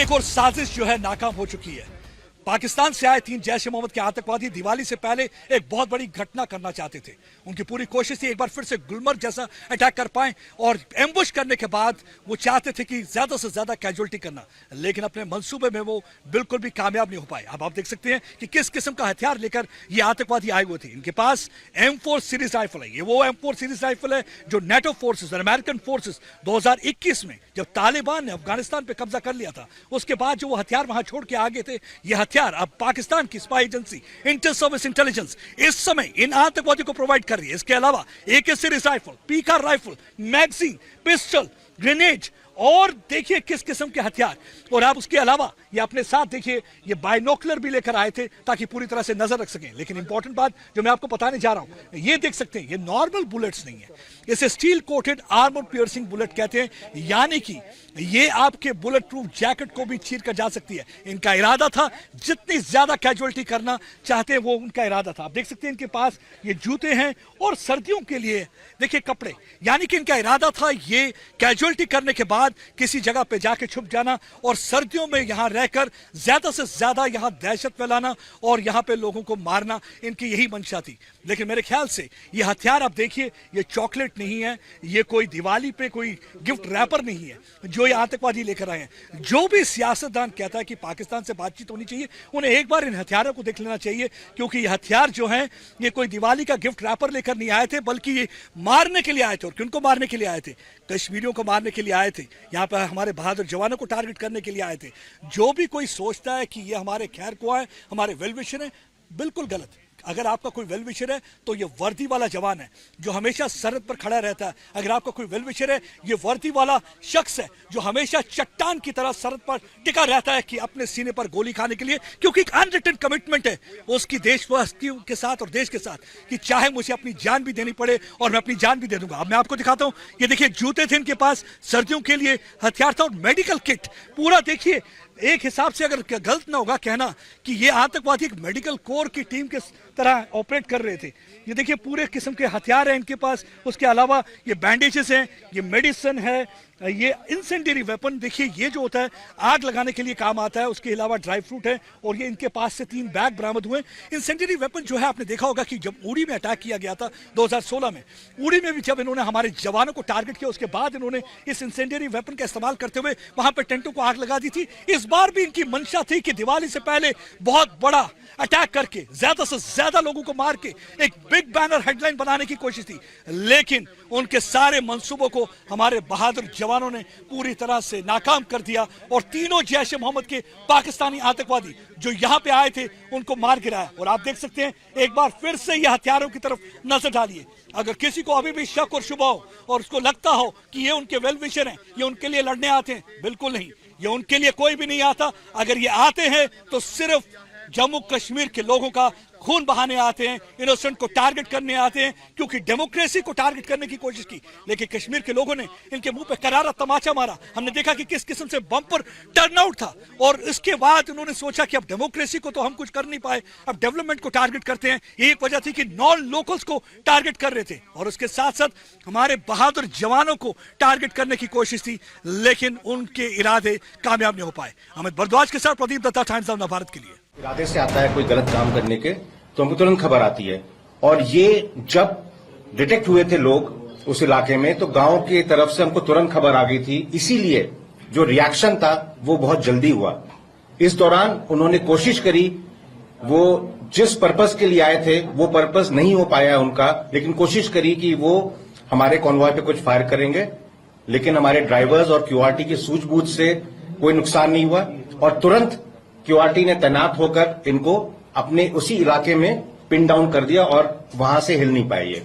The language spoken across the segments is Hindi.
एक और साजिश जो है नाकाम हो चुकी है। पाकिस्तान से आए 3 जैश ए मोहम्मद के आतंकवादी दिवाली से पहले एक बहुत बड़ी घटना करना चाहते थे। उनकी पूरी कोशिश थी एक बार फिर से गुलमर्ग जैसा अटैक कर पाएं और एम्बुश करने के बाद वो चाहते थे कि ज्यादा से ज्यादा कैजुअल्टी करना, लेकिन अपने मंसूबे में वो बिल्कुल भी कामयाब नहीं हो पाए। अब आप देख सकते हैं कि किस किस्म का हथियार लेकर ये आतंकवादी आए हुए थे। इनके पास M4 सीरीज राइफल है। ये वो M4 सीरीज राइफल है जो नेटो फोर्सेस और अमेरिकन फोर्सेस 2021 में जब तालिबान ने अफगानिस्तान पे कब्जा कर लिया था, उसके बाद जो वो हथियार वहां छोड़ के आगे थे, ये हथियार अब पाकिस्तान की spy agency inter service intelligence इस समय इन आतंकवादियों को प्रोवाइड कर रही है। इसके अलावा AK सीरीज राइफल, पीकार राइफल, मैगजीन, पिस्टल, ग्रेनेड और देखिए किस किस्म के हथियार। और आप उसके अलावा ये अपने साथ देखिए ये बाइनोकुलर भी लेकर आए थे ताकि पूरी तरह से नजर रख सकें। लेकिन इंपॉर्टेंट बात जो मैं आपको बताने जा रहा हूं, ये देख सकते हैं ये नॉर्मल बुलेट्स नहीं है, इसे steel coated armour piercing bullet कहते हैं, यानी कि ये आपके बुलेट प्रूफ जैकेट को भी चीर कर जा सकती है। इनका इरादा था जितनी ज्यादा कैजुअलिटी करना चाहते हैं वो उनका इरादा था। आप देख सकते हैं इनके पास ये जूते हैं और सर्दियों के लिए देखिए कपड़े, यानी कि इनका इरादा था ये कैजुअलिटी करने के बाद किसी जगह पे जाके छुप जाना और सर्दियों में यहां रहकर ज्यादा से ज्यादा यहां दहशत फैलाना और यहां पे लोगों को मारना, इनकी यही मंशा थी। लेकिन मेरे ख्याल से ये हथियार आप देखिए, ये चॉकलेट नहीं है, ये कोई दिवाली पे कोई गिफ्ट रैपर नहीं है जो ये आतंकवादी लेकर आए हैं। जो भी सियासतदान कहता है कि पाकिस्तान से बातचीत होनी चाहिए, उन्हें एक बार इन हथियारों को देख लेना चाहिए, क्योंकि ये हथियार जो हैं ये कोई दिवाली का गिफ्ट रैपर लेकर नहीं आए थे, बल्कि ये मारने के लिए आए थे। और किनको मारने के लिए आए थे? कश्मीरियों को मारने के लिए आए थे, यहाँ पर हमारे बहादुर जवानों को टारगेट करने के लिए आए थे। जो भी कोई सोचता है कि ये हमारे खैर को है, हमारे वेलविशर है, बिल्कुल गलत। अगर आपका कोई वेलविशर है तो ये वर्दी वाला जवान है जो हमेशा सरहद पर खड़ा रहता है। अगर आपका कोई वेलविशर है, ये वर्दी वाला शख्स है जो हमेशा चट्टान की तरह सरहद पर टिका रहता है कि अपने सीने पर गोली खाने के लिए, क्योंकि एक अनरिटन कमिटमेंट है उसकी देशवासियों के साथ और देश के साथ कि चाहे मुझे अपनी जान भी देनी पड़े और मैं अपनी जान भी दे दूंगा। अब मैं आपको दिखाता हूं, ये देखिए जूते थे इनके पास, सर्दियों के लिए हथियार था और मेडिकल किट पूरा। देखिए एक हिसाब से अगर गलत ना होगा कहना कि ये आतंकवादी एक मेडिकल कोर की टीम के तरह ऑपरेट कर रहे थे। ये देखिए पूरे किस्म के हथियार हैं इनके पास, उसके अलावा ये बैंडेजेस हैं, ये मेडिसिन है, ये इंसेंडियरी वेपन देखिए ये जो होता है आग लगाने के लिए काम आता है, उसके अलावा ड्राई फ्रूट है और ये इनके पास से 3 बैग बरामद हुए। इंसेंडियरी वेपन जो है आपने देखा होगा कि जब उड़ी में अटैक किया गया था 2016 में, उड़ी में भी जब इन्होंने हमारे जवानों को टारगेट किया उसके बाद इन्होंने इस इंसेंडियरी वेपन का इस्तेमाल करते हुए वहां पर टेंटों को आग लगा दी थी। इस बार भी इनकी मंशा थी कि दिवाली से पहले बहुत बड़ा अटैक करके ज्यादा से ज्यादा लोगों को मार के एक बिग बैनर हेडलाइन बनाने की कोशिश थी, लेकिन उनके सारे मंसूबों को हमारे बहादुर जवानों ने पूरी तरह से नाकाम कर दिया और तीनों जैश ए मोहम्मद के पाकिस्तानी आतंकवादी जो यहां पे आए थे उनको मार गिराया। और आप देख सकते हैं एक बार फिर से ये हथियारों की तरफ नजर डालिए। अगर किसी को अभी भी शक और शुबा हो और उसको लगता हो कि ये उनके वेलविशर हैं, ये उनके लिए लड़ने आते हैं, बिल्कुल नहीं, ये उनके लिए कोई भी नहीं आता। अगर ये आते हैं तो सिर्फ जम्मू कश्मीर के लोगों का खून बहाने आते हैं, इनोसेंट को टारगेट करने आते हैं, क्योंकि डेमोक्रेसी को टारगेट करने की कोशिश की, लेकिन कश्मीर के लोगों ने इनके मुंह पे करारा तमाचा मारा। हमने देखा कि किस किस्म से बम्पर टर्नआउट था और इसके बाद उन्होंने सोचा कि अब डेमोक्रेसी को तो हम कुछ कर नहीं पाए, अब डेवलपमेंट को टारगेट करते हैं। ये एक वजह थी कि नॉन लोकल्स को टारगेट कर रहे थे और उसके साथ साथ हमारे बहादुर जवानों को टारगेट करने की कोशिश थी, लेकिन उनके इरादे कामयाब नहीं हो पाए। अमित भारद्वाज के साथ प्रदीप दत्ता, टाइम्स ऑफ भारत के लिए। इरादे से आता है कोई गलत काम करने के तो हमको तुरंत खबर आती है, और ये जब डिटेक्ट हुए थे लोग उस इलाके में तो गांव की तरफ से हमको तुरंत खबर आ गई थी, इसीलिए जो रिएक्शन था वो बहुत जल्दी हुआ। इस दौरान उन्होंने कोशिश करी, वो जिस पर्पस के लिए आए थे वो पर्पस नहीं हो पाया उनका, लेकिन कोशिश करी कि वो हमारे कॉन्वॉय पे कुछ फायर करेंगे, लेकिन हमारे ड्राइवर्स और क्यूआरटी की सूझबूझ से कोई नुकसान नहीं हुआ और तुरंत क्यूआरटी ने तैनात होकर इनको अपने उसी इलाके में पिन डाउन कर दिया और वहां से हिल नहीं पाए। ये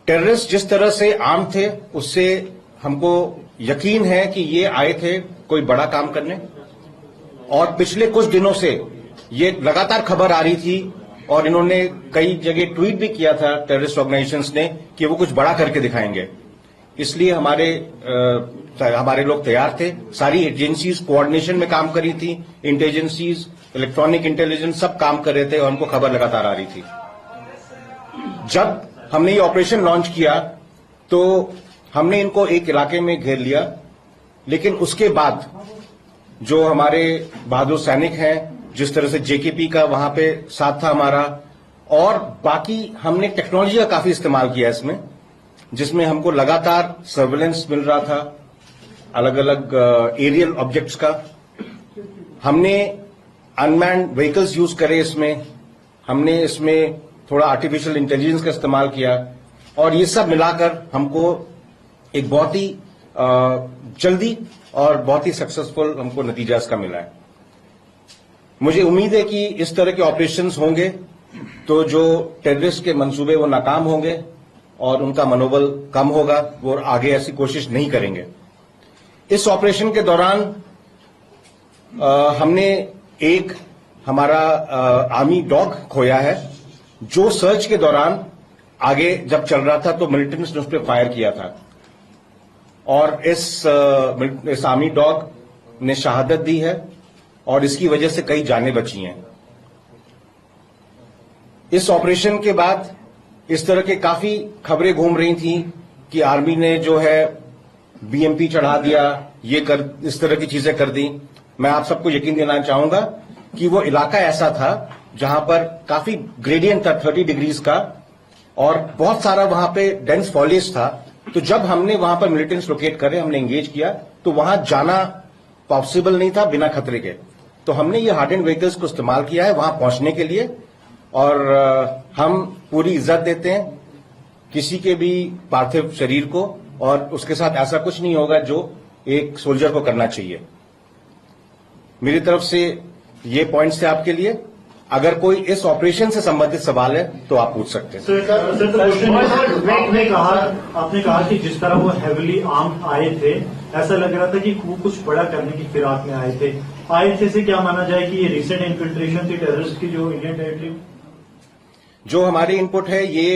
टेररिस्ट जिस तरह से आर्म थे उससे हमको यकीन है कि ये आए थे कोई बड़ा काम करने, और पिछले कुछ दिनों से ये लगातार खबर आ रही थी और इन्होंने कई जगह ट्वीट भी किया था टेररिस्ट ऑर्गेनाइजेशंस ने कि वो कुछ बड़ा करके दिखाएंगे। इसलिए हमारे लोग तैयार थे, सारी एजेंसीज कोऑर्डिनेशन में काम करी थी, इंटेलिजेंसीज, इलेक्ट्रॉनिक इंटेलिजेंस सब काम कर रहे थे और हमको खबर लगातार आ रही थी। जब हमने ये ऑपरेशन लॉन्च किया तो हमने इनको एक इलाके में घेर लिया, लेकिन उसके बाद जो हमारे बहादुर सैनिक हैं, जिस तरह से जेकेपी का वहां पे साथ था हमारा, और बाकी हमने टेक्नोलॉजी का काफी इस्तेमाल किया इसमें, जिसमें हमको लगातार सर्वेलेंस मिल रहा था अलग अलग एरियल ऑब्जेक्ट्स का। हमने अनमैन्ड व्हीकल्स यूज करे इसमें, हमने इसमें थोड़ा आर्टिफिशियल इंटेलिजेंस का इस्तेमाल किया, और ये सब मिलाकर हमको एक बहुत ही जल्दी और बहुत ही सक्सेसफुल हमको नतीजा इसका मिला है। मुझे उम्मीद है कि इस तरह के ऑपरेशंस होंगे तो जो टेररिस्ट के मंसूबे वो नाकाम होंगे और उनका मनोबल कम होगा, वो आगे ऐसी कोशिश नहीं करेंगे। इस ऑपरेशन के दौरान हमने एक हमारा आर्मी डॉग खोया है, जो सर्च के दौरान आगे जब चल रहा था तो मिलिटेंट्स ने उस पर फायर किया था, और इस आर्मी डॉग ने शहादत दी है और इसकी वजह से कई जानें बची हैं। इस ऑपरेशन के बाद इस तरह के काफी खबरें घूम रही थी कि आर्मी ने जो है बीएमपी चढ़ा दिया, इस तरह की चीजें कर दी। मैं आप सबको यकीन दिलाना चाहूंगा कि वो इलाका ऐसा था जहां पर काफी ग्रेडियंट था 30 डिग्रीज का, और बहुत सारा वहां पे डेंस फॉलेज था। तो जब हमने वहां पर मिलिटेंट्स लोकेट करे, हमने एंगेज किया, तो वहां जाना पॉसिबल नहीं था बिना खतरे के। तो हमने ये हार्डेंड व्हीकल्स को इस्तेमाल किया है वहां पहुंचने के लिए, और हम पूरी इज्जत देते हैं किसी के भी पार्थिव शरीर को, और उसके साथ ऐसा कुछ नहीं होगा जो एक सोल्जर को करना चाहिए। मेरी तरफ से ये पॉइंट्स थे आपके लिए। अगर कोई इस ऑपरेशन से संबंधित सवाल है तो आप पूछ सकते हैं। आपने कहा कि जिस तरह वो हेविली आर्म्ड आए थे, ऐसा लग रहा था कि वो कुछ बड़ा करने की फिराक में आए थे से क्या माना जाए कि ये रिसेंट इन्फिल्ट्रेशन थी टेररिस्ट की जो इंडियन टेरिटरी में? जो हमारी इनपुट है ये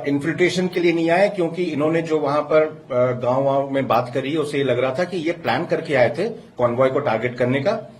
इन्फिल्ट्रेशन के लिए नहीं आए, क्योंकि इन्होंने जो वहां पर गांव में बात करी है उससे ये लग रहा था कि ये प्लान करके आए थे कॉन्वॉय को टारगेट करने का,